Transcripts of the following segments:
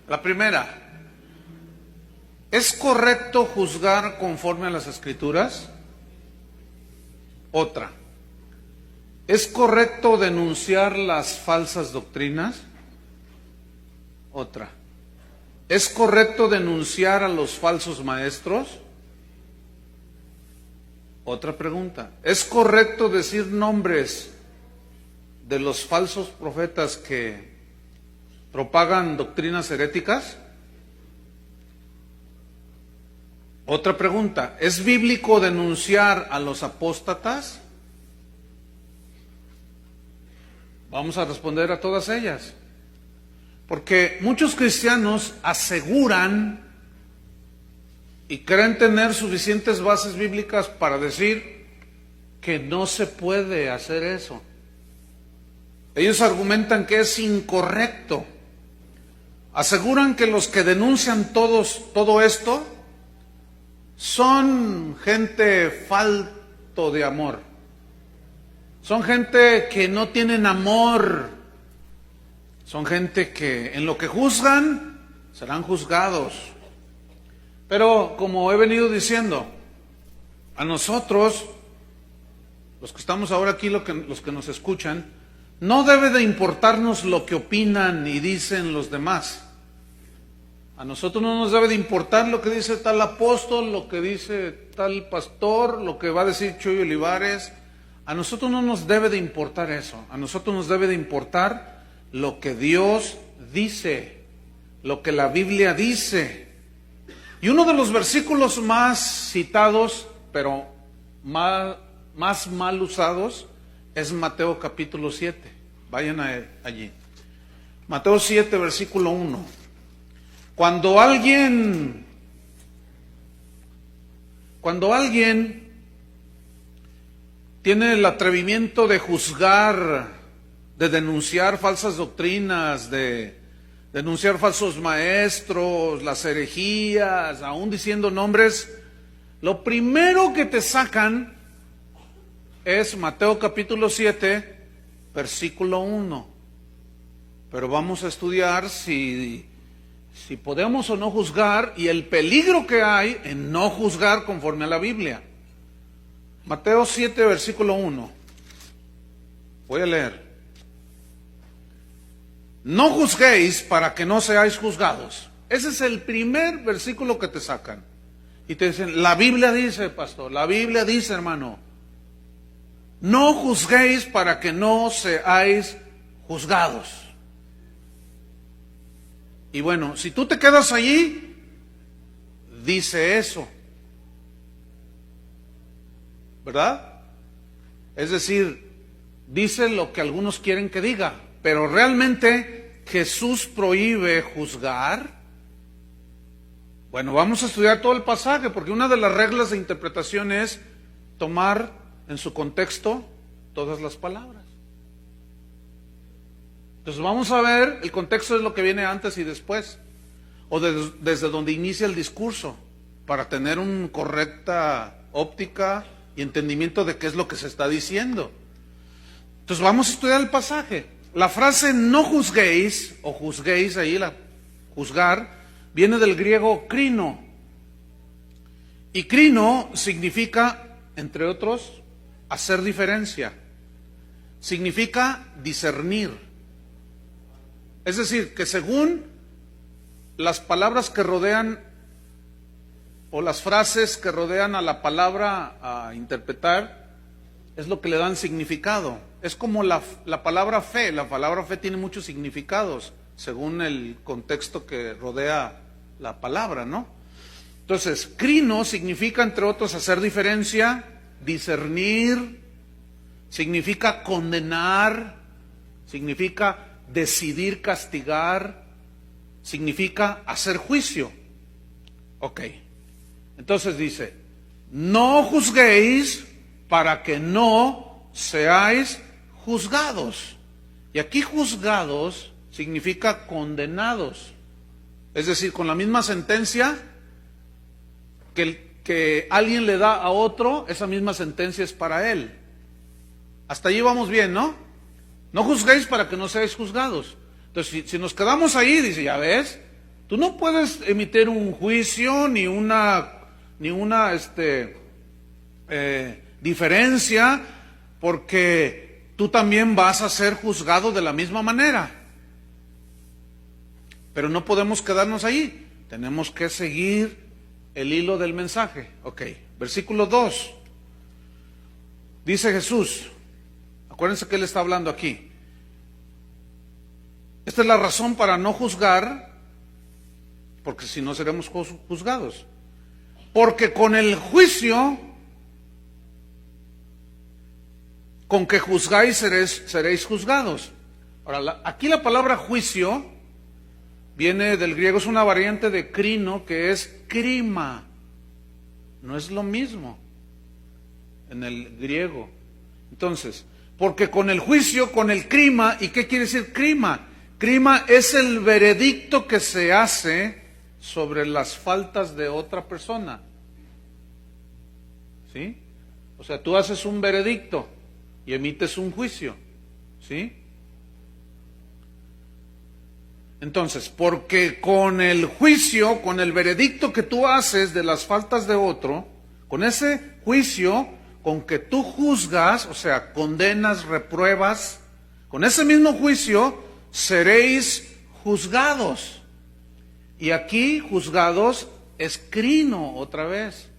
La primera, ¿es correcto juzgar conforme a las Escrituras? Otra, ¿es correcto denunciar las falsas doctrinas? Otra, ¿es correcto denunciar a los falsos maestros? Otra pregunta, ¿es correcto decir nombres de los falsos profetas que propagan doctrinas heréticas? Otra pregunta, ¿es bíblico denunciar a los apóstatas? Vamos a responder a todas ellas. Porque muchos cristianos aseguran y creen tener suficientes bases bíblicas para decir que no se puede hacer eso. Ellos argumentan que es incorrecto. Aseguran que los que denuncian todo esto son gente falto de amor. Son gente que no tienen amor. Son gente que en lo que juzgan serán juzgados. Pero como he venido diciendo, a nosotros, los que estamos ahora aquí, los que nos escuchan, no debe de importarnos lo que opinan y dicen los demás. A nosotros no nos debe de importar lo que dice tal apóstol, lo que dice tal pastor, lo que va a decir Chuy Olivares. A nosotros no nos debe de importar eso. A nosotros nos debe de importar lo que Dios dice, lo que la Biblia dice. Y uno de los versículos más citados, pero más mal usados, es Mateo capítulo 7. Vayan allí. Mateo 7, versículo 1. Cuando alguien tiene el atrevimiento de juzgar, de denunciar falsas doctrinas, de denunciar falsos maestros, las herejías, aún diciendo nombres, lo primero que te sacan es Mateo capítulo 7, versículo 1. Pero vamos a estudiar si podemos o no juzgar y el peligro que hay en no juzgar conforme a la Biblia. Mateo 7, versículo 1. Voy a leer. No juzguéis para que no seáis juzgados. Ese es el primer versículo que te sacan. Y te dicen, la Biblia dice, pastor, la Biblia dice, hermano, no juzguéis para que no seáis juzgados. Y bueno, si tú te quedas allí, dice eso. ¿Verdad? Es decir, dice lo que algunos quieren que diga, pero realmente Jesús prohíbe juzgar. Bueno, vamos a estudiar todo el pasaje, porque una de las reglas de interpretación es tomar en su contexto todas las palabras. Entonces vamos a ver, el contexto es lo que viene antes y después, o desde donde inicia el discurso, para tener una correcta óptica y entendimiento de qué es lo que se está diciendo. Entonces vamos a estudiar el pasaje. La frase no juzguéis, o juzguéis, ahí juzgar, viene del griego krino. Y krino significa, entre otros, hacer diferencia. Significa discernir. Es decir, que según las palabras que rodean o las frases que rodean a la palabra a interpretar, es lo que le dan significado. Es como la palabra fe. La palabra fe tiene muchos significados según el contexto que rodea la palabra, ¿no? Entonces, krino significa, entre otros, hacer diferencia, discernir, significa condenar, significa decidir castigar, significa hacer juicio. Ok. Entonces dice, no juzguéis para que no seáis juzgados. Y aquí juzgados significa condenados. Es decir, con la misma sentencia que alguien le da a otro, esa misma sentencia es para él. Hasta allí vamos bien, ¿no? No juzguéis para que no seáis juzgados. Entonces, si nos quedamos ahí, dice, ya ves, Tú no puedes emitir un juicio ni una diferencia, porque tú también vas a ser juzgado de la misma manera. Pero no podemos quedarnos ahí. Tenemos que seguir el hilo del mensaje. Ok, versículo 2. Dice Jesús, acuérdense que Él está hablando aquí. Esta es la razón para no juzgar, porque si no seremos juzgados. Porque con el juicio con que juzgáis seréis juzgados. Ahora, aquí la palabra juicio viene del griego, es una variante de crino, que es crima. No es lo mismo en el griego. Entonces, porque con el juicio, con el crima, ¿y qué quiere decir crima? Crima es el veredicto que se hace sobre las faltas de otra persona. ¿Sí? O sea, tú haces un veredicto y emites un juicio. ¿Sí? Entonces, porque con el juicio, con el veredicto que tú haces de las faltas de otro, con ese juicio con que tú juzgas, o sea, condenas, repruebas, con ese mismo juicio seréis juzgados. Y aquí juzgados es crino otra vez.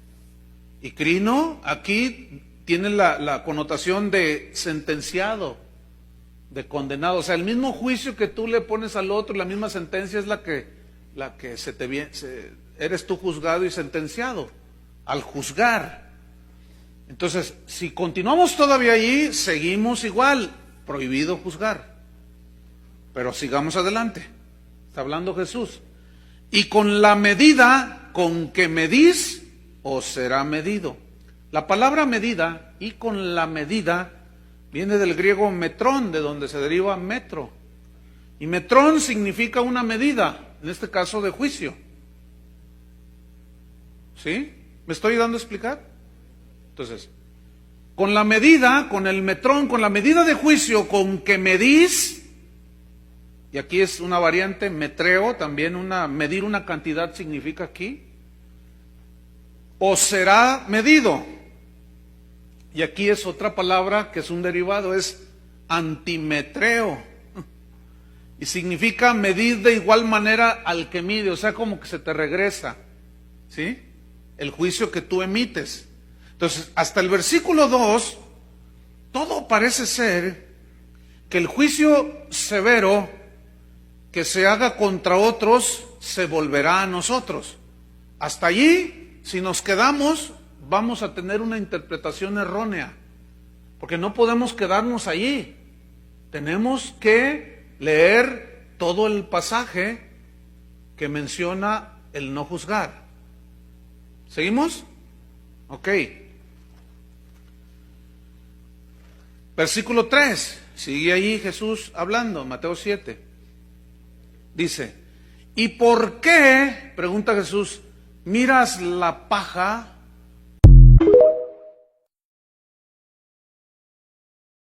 Y crino aquí tiene la connotación de sentenciado, de condenado. O sea, el mismo juicio que tú le pones al otro, la misma sentencia es la que eres tú juzgado y sentenciado al juzgar. Entonces, si continuamos todavía allí, seguimos igual, prohibido juzgar. Pero sigamos adelante. Está hablando Jesús. Y con la medida con que medís, os será medido. La palabra medida y con la medida viene del griego metrón, de donde se deriva metro. Y metrón significa una medida, en este caso de juicio. ¿Sí? ¿Me estoy dando a explicar? Entonces, con la medida, con el metrón, con la medida de juicio con que medís, y aquí es una variante, metreo, también medir una cantidad significa aquí, os será medido. Y aquí es otra palabra que es un derivado, es antimetreo. Y significa medir de igual manera al que mide, o sea, como que se te regresa, ¿sí? El juicio que tú emites. Entonces, hasta el versículo 2, todo parece ser que el juicio severo que se haga contra otros se volverá a nosotros. Hasta allí, si nos quedamos, vamos a tener una interpretación errónea, porque no podemos quedarnos allí. Tenemos que leer todo el pasaje que menciona el no juzgar. ¿Seguimos? Ok. Versículo 3, sigue ahí Jesús hablando, Mateo 7. Dice, ¿y por qué, pregunta Jesús, miras la paja